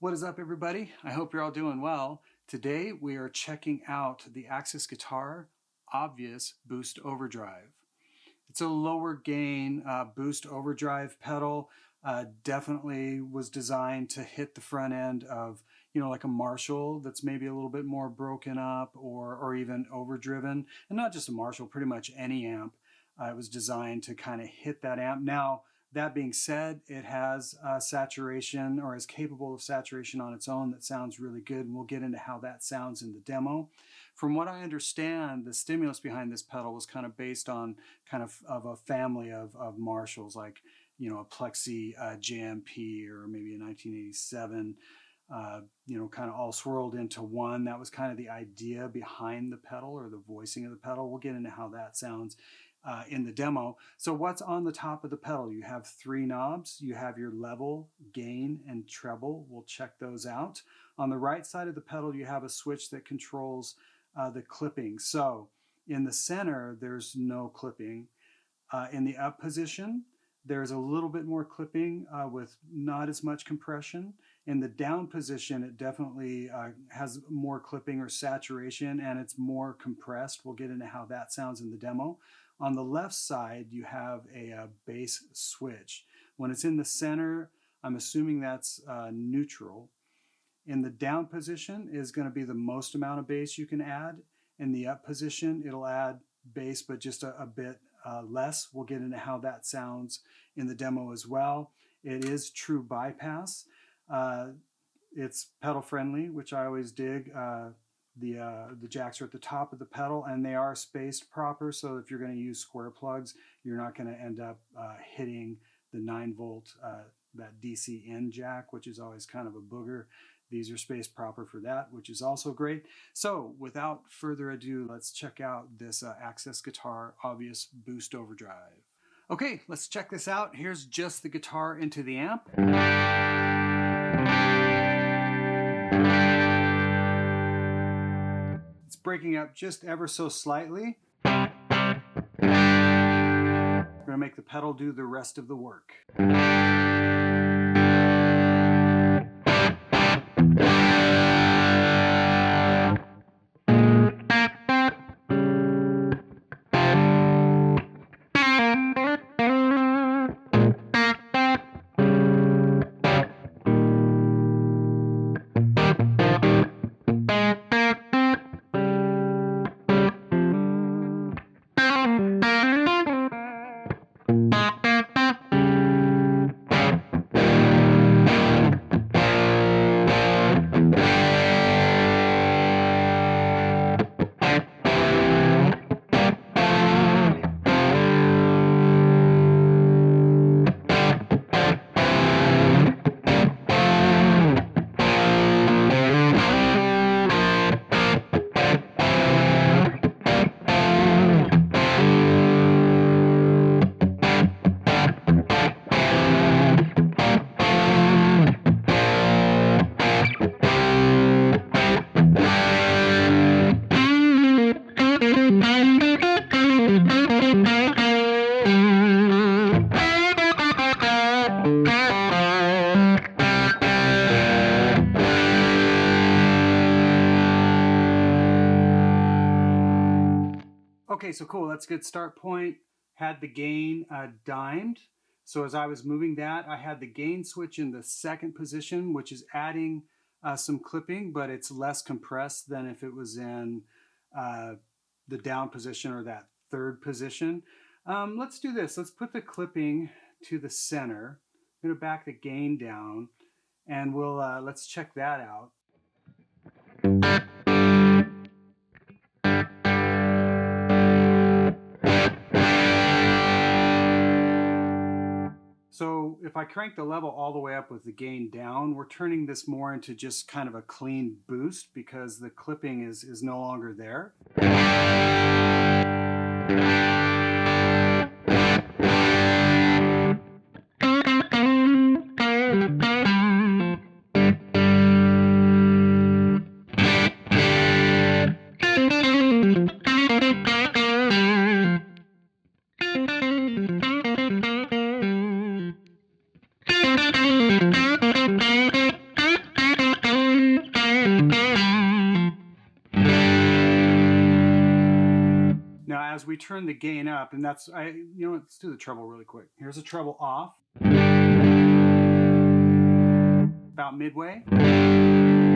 What is up, everybody? I hope you're all doing well. Today we are checking out the Axess Guitar Obvious Boost Overdrive. It's a lower gain boost overdrive pedal. Definitely was designed to hit the front end of, like a Marshall that's maybe a little bit more broken up or even overdriven. And not just a Marshall, pretty much any amp. It was designed to kind of hit that amp. Now, that being said, it has saturation, or is capable of saturation on its own, that sounds really good, and we'll get into how that sounds in the demo. From what I understand, the stimulus behind this pedal was kind of based on kind of a family of Marshalls, like a Plexi JMP, or maybe a 1987, kind of all swirled into one. That was kind of the idea behind the pedal, or the voicing of the pedal. We'll get into how that sounds in the demo. So what's on the top of the pedal? You have three knobs. You have your level, gain, and treble. We'll check those out. On the right side of the pedal, you have a switch that controls the clipping. So in the center, there's no clipping. In the up position, there's a little bit more clipping with not as much compression. In the down position, it definitely has more clipping or saturation, and it's more compressed. We'll get into how that sounds in the demo. On the left side, you have a bass switch. When it's in the center, I'm assuming that's neutral. In the down position is going to be the most amount of bass you can add. In the up position, it'll add bass, but just a bit less. We'll get into how that sounds in the demo as well. It is true bypass. It's pedal friendly, which I always dig. The jacks are at the top of the pedal, and they are spaced proper, so if you're going to use square plugs, you're not going to end up hitting the 9-volt that DC in jack, which is always kind of a booger. These are spaced proper for that, which is also great. So without further ado, let's check out this Axess Guitar Obvious Boost Overdrive. Okay, let's check this out. Here's just the guitar into the amp. Breaking up just ever so slightly. We're going to make the pedal do the rest of the work. Okay, so cool, that's a good start point. Had the gain dimed. So as I was moving that, I had the gain switch in the second position, which is adding some clipping, but it's less compressed than if it was in the down position or that third position. Let's do this. Let's put the clipping to the center. I'm going to back the gain down, and let's check that out. So if I crank the level all the way up with the gain down, we're turning this more into just kind of a clean boost because the clipping is no longer there. Now, as we turn the gain up, and let's do the treble really quick. Here's the treble off, about midway, and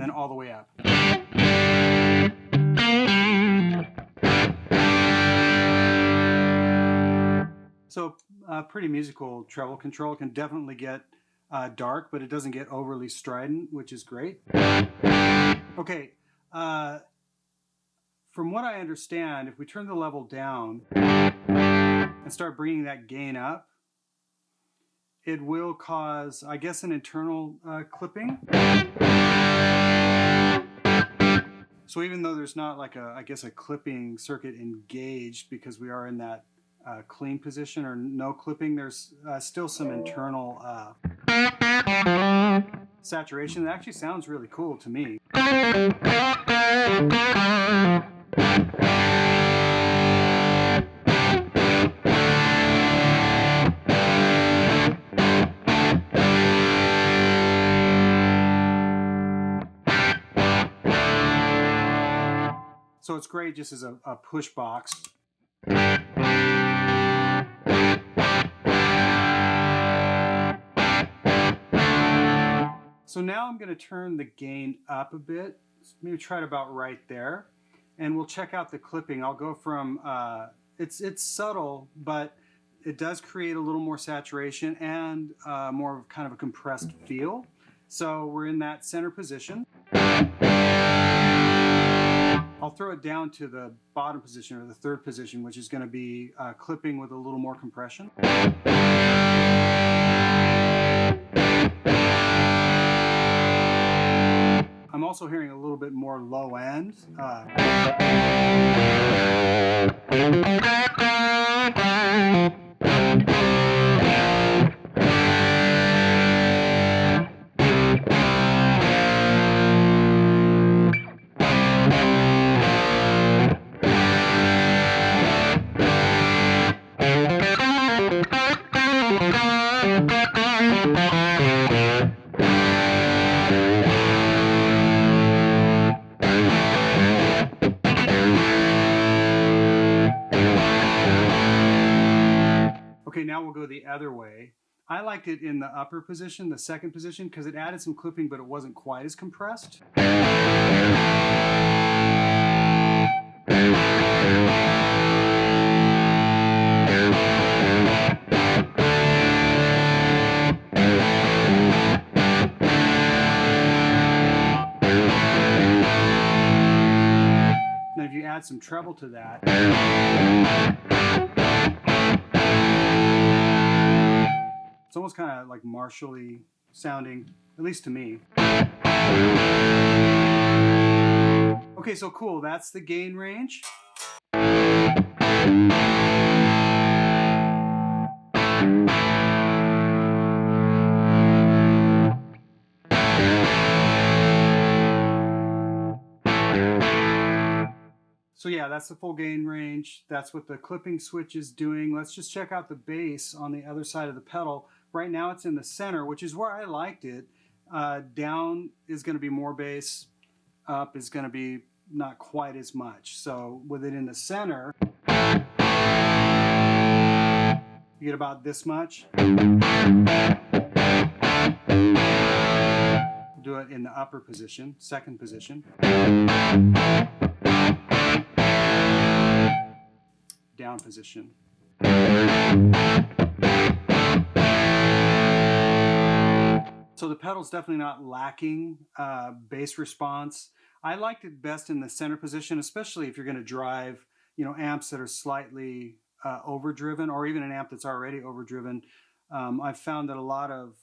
then all the way up. So, pretty musical treble control. Can definitely get dark, but it doesn't get overly strident, which is great. Okay. From what I understand, if we turn the level down and start bringing that gain up, it will cause, I guess, an internal clipping. So even though there's not like a clipping circuit engaged because we are in that clean position or no clipping, there's still some internal saturation. That actually sounds really cool to me. So it's great just as a push box. So now I'm going to turn the gain up a bit, maybe try it about right there, and we'll check out the clipping. I'll go from, it's subtle, but it does create a little more saturation and more of kind of a compressed feel. So we're in that center position. I'll throw it down to the bottom position or the third position, which is going to be clipping with a little more compression. I'm also hearing a little bit more low end. Okay, now we'll go the other way. I liked it in the upper position, the second position, because it added some clipping, but it wasn't quite as compressed. Now if you add some treble to that, it's almost kind of like Marshall-y sounding, at least to me. Okay, so cool, that's the gain range. So yeah, that's the full gain range. That's what the clipping switch is doing. Let's just check out the bass on the other side of the pedal. Right now it's in the center, which is where I liked it. Down is going to be more bass. Up is going to be not quite as much. So with it in the center, you get about this much. Do it in the upper position, second position. Down position. So the pedal's definitely not lacking bass response. I liked it best in the center position, especially if you're going to drive, you know, amps that are slightly overdriven, or even an amp that's already overdriven. I've found that a lot of,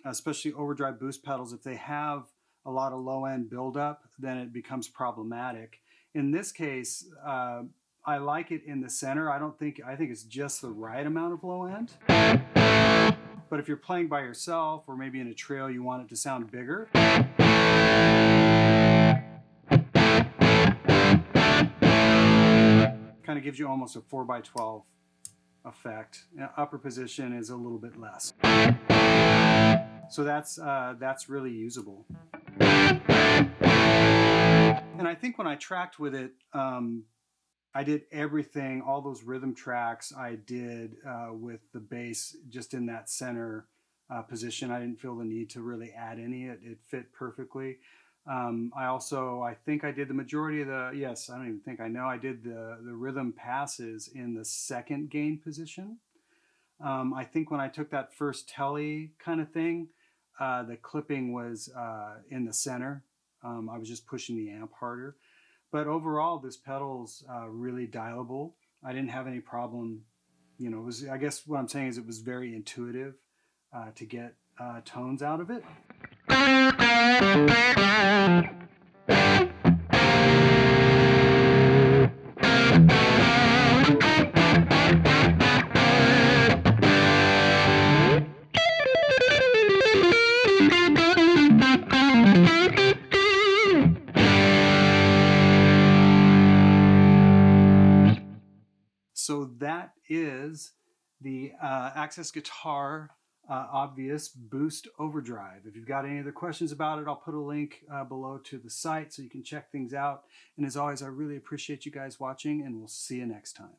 especially overdrive boost pedals, if they have a lot of low end buildup, then it becomes problematic. In this case, I like it in the center. I think it's just the right amount of low end. But if you're playing by yourself, or maybe in a trio, you want it to sound bigger. Kind of gives you almost a 4x12 effect. Upper position is a little bit less. So that's really usable. And I think when I tracked with it, I did everything, all those rhythm tracks I did with the bass just in that center position. I didn't feel the need to really add any. It fit perfectly. I think I did the majority of the, yes, I don't even think I know, I did the rhythm passes in the second gain position. I think when I took that first telly kind of thing, the clipping was in the center. I was just pushing the amp harder. But overall, this pedal's really dialable. I didn't have any problem. You know, I guess what I'm saying is it was very intuitive to get tones out of it. So that is the Axess Guitar Obvious Boost Overdrive. If you've got any other questions about it, I'll put a link below to the site so you can check things out. And as always, I really appreciate you guys watching, and we'll see you next time.